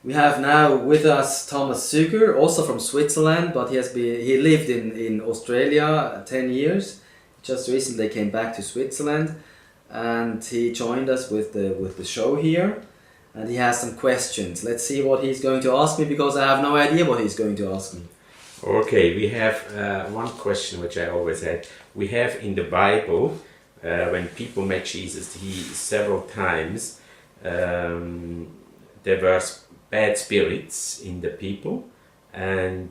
We have now with us Thomas Suger, also from Switzerland, but he lived in Australia 10 years. Just recently came back to Switzerland, and he joined us with the show here, and he has some questions. Let's see what he's going to ask me, because I have no idea what he's going to ask me. Okay, we have one question which I always had. We have in the Bible, when people met Jesus, several times there were bad spirits in the people, and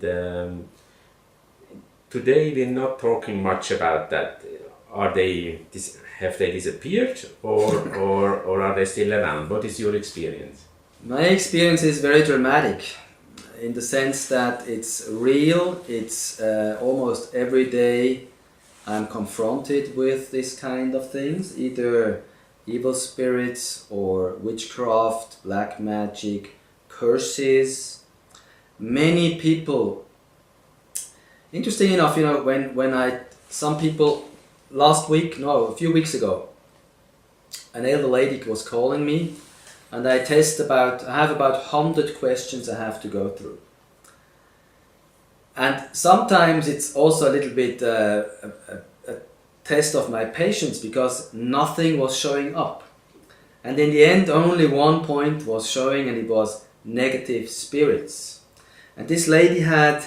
today we're not talking much about that. Have they disappeared, or are they still around? What is your experience? My experience is very dramatic, in the sense that it's real. It's almost every day I'm confronted with this kind of things, either evil spirits or witchcraft, black magic, curses. Many people, interesting enough, some people a few weeks ago, an elder lady was calling me, and I have about 100 questions I have to go through. And sometimes it's also a little bit a test of my patience, because nothing was showing up. And in the end, only one point was showing, and it was negative spirits. And this lady had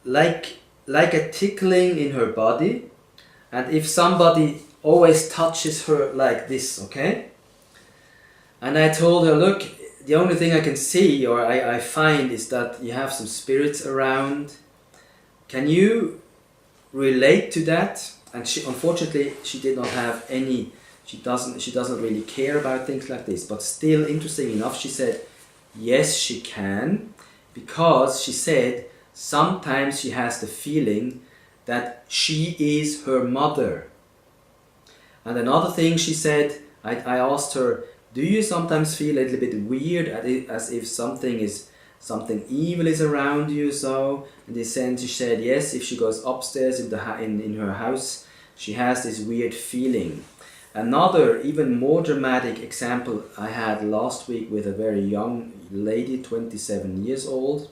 like a tickling in her body, and if somebody always touches her like this, okay? And I told her, look, the only thing I can see, or I find, is that you have some spirits around. Can you relate to that? And unfortunately, she did not have any. She doesn't really care about things like this. But still, interesting enough, she said, yes, she can, because she said sometimes she has the feeling that she is her mother. And another thing she said, I asked her, do you sometimes feel a little bit weird, as if something evil is around you? So in this sense, she said yes. If she goes upstairs in her house, she has this weird feeling. Another, even more dramatic example I had last week with a very young lady, 27 years old.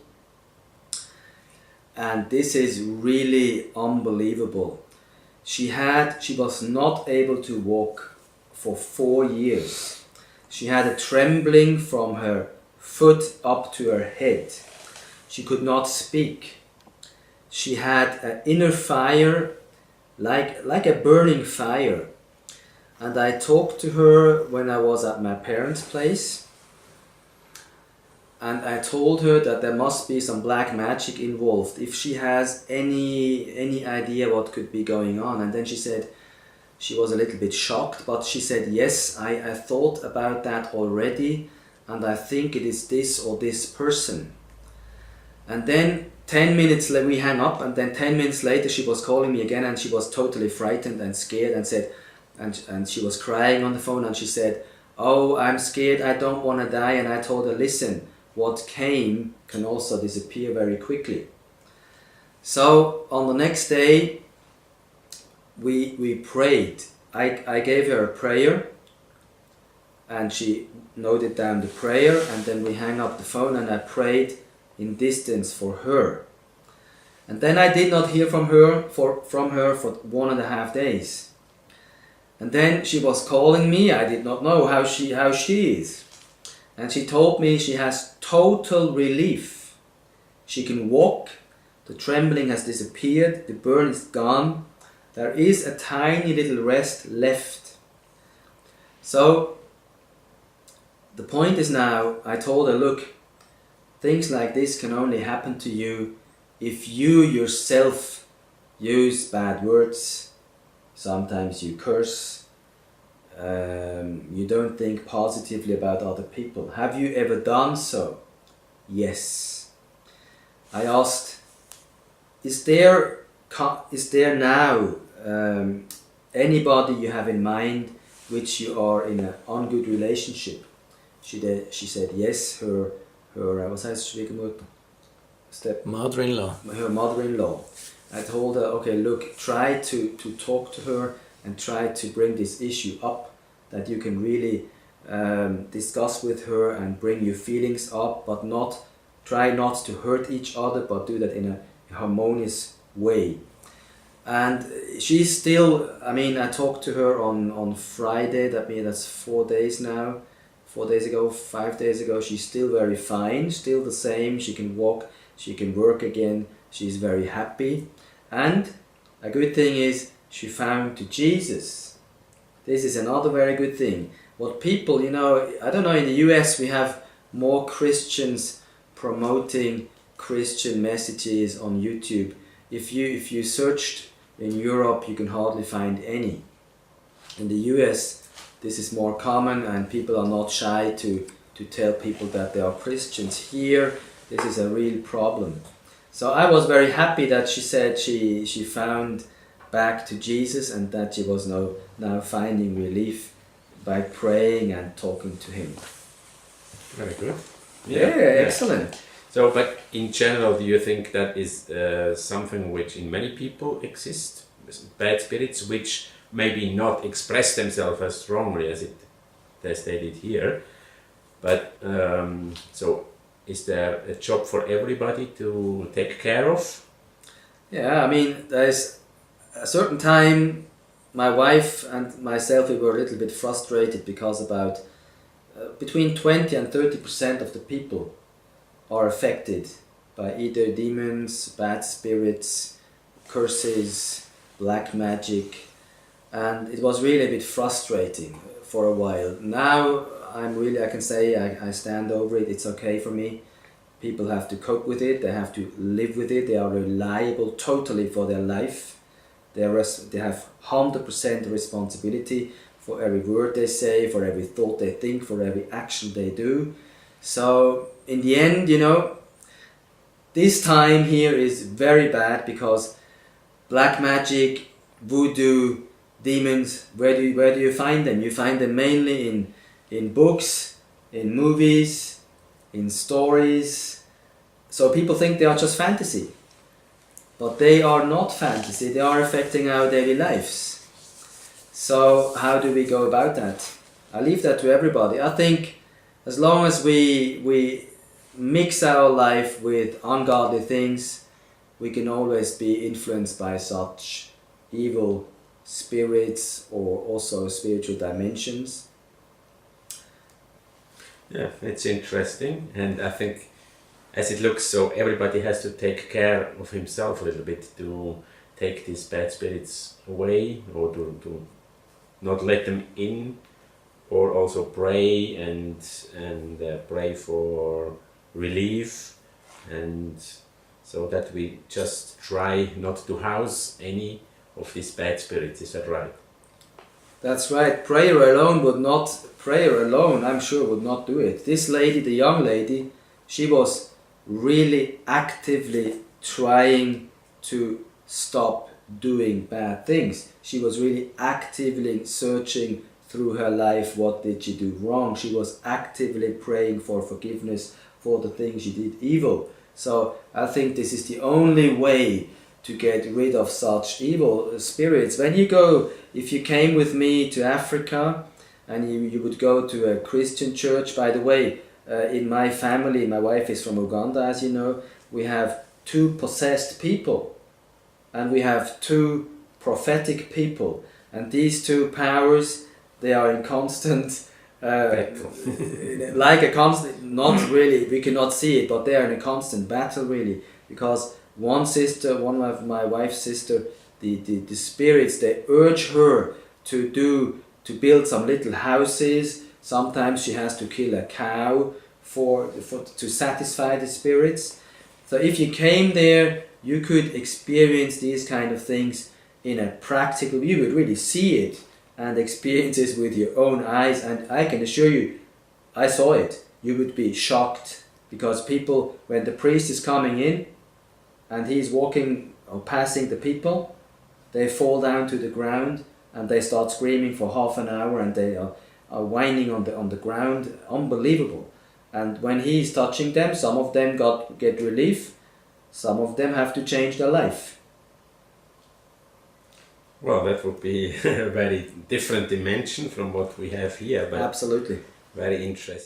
And this is really unbelievable. She was not able to walk for 4 years. She had a trembling from her foot up to her head. She could not speak. She had an inner fire, like a burning fire. And I talked to her when I was at my parents' place. And I told her that there must be some black magic involved, if she has any idea what could be going on. And then she said, she was a little bit shocked, but she said, yes, I thought about that already, and I think it is this or this person. And then 10 minutes later, we hang up, and then 10 minutes later she was calling me again, and she was totally frightened and scared, and said, and she was crying on the phone, and she said, oh, I'm scared, I don't want to die. And I told her, listen, what came can also disappear very quickly. So on the next day, we prayed. I gave her a prayer, and she noted down the prayer, and then we hung up the phone, and I prayed in distance for her. And then I did not hear from her for 1.5 days. And then she was calling me. I did not know how she is. And she told me she has total relief. She can walk, the trembling has disappeared, the burn is gone. There is a tiny little rest left. So the point is now, I told her, look, things like this can only happen to you if you yourself use bad words. Sometimes you curse. You don't think positively about other people. Have you ever done so? Yes. I asked, is there now anybody you have in mind which you are in an ungood relationship? She said yes. Her was heißt Schwiegermutter? Mother-in-law. Her mother-in-law. I told her, okay, look, try to talk to her and try to bring this issue up, that you can really discuss with her and bring your feelings up, but try not to hurt each other, but do that in a harmonious way. And she's still, I mean, I talked to her on Friday, that's 4 days now, 4 days ago, 5 days ago. She's still very fine, still the same. She can walk, she can work again, she's very happy. And a good thing is she found to Jesus. This is another very good thing. What people, I don't know, in the US we have more Christians promoting Christian messages on YouTube. If you searched in Europe, you can hardly find any. In the US, this is more common, and people are not shy to tell people that they are Christians. Here, this is a real problem. So I was very happy that she said she found back to Jesus, and that she was now finding relief by praying and talking to him. Very good. Yeah, excellent. So, but in general, do you think that is something which in many people exist? Bad spirits which maybe not express themselves as strongly as they stated here, but so is there a job for everybody to take care of? Yeah, I mean, there's a certain time my wife and myself, we were a little bit frustrated because about between 20 and 30% of the people are affected by either demons, bad spirits, curses, black magic, and it was really a bit frustrating for a while. Now I can say I stand over it, it's okay for me. People have to cope with it, they have to live with it, they are reliable totally for their life. They have 100% responsibility for every word they say, for every thought they think, for every action they do. So in the end, this time here is very bad because black magic, voodoo, demons, where do you find them? You find them mainly in books, in movies, in stories. So people think they are just fantasy. But they are not fantasy, they are affecting our daily lives. So how do we go about that? I leave that to everybody. I think as long as we mix our life with ungodly things, we can always be influenced by such evil spirits or also spiritual dimensions. Yeah, it's interesting, and I think as it looks, so everybody has to take care of himself a little bit to take these bad spirits away, or to not let them in, or also pray and pray for relief, and so that we just try not to house any of these bad spirits. Is that right? That's right. Prayer alone, I'm sure, would not do it. This lady, the young lady, she was really actively trying to stop doing bad things. She was really actively searching through her life, what did she do wrong. She was actively praying for forgiveness for the things she did evil. So I think this is the only way to get rid of such evil spirits. If you came with me to Africa and you would go to a Christian church, by the way, in my family, my wife is from Uganda, as you know, we have 2 possessed people and we have 2 prophetic people, and these 2 powers, they are in constant like a constant, not really, we cannot see it, but they are in a constant battle really, because one of my wife's sister, the spirits, they urge her to build some little houses. Sometimes she has to kill a cow to satisfy the spirits. So if you came there, you could experience these kind of things in a practical, you would really see it and experience it with your own eyes, and I can assure you, I saw it. You would be shocked, because people, when the priest is coming in and he's walking or passing the people, they fall down to the ground and they start screaming for half an hour, and they are whining on the ground. Unbelievable. And when he's touching them, some of them get relief, some of them have to change their life. Well, that would be a very different dimension from what we have here. But absolutely. very interesting.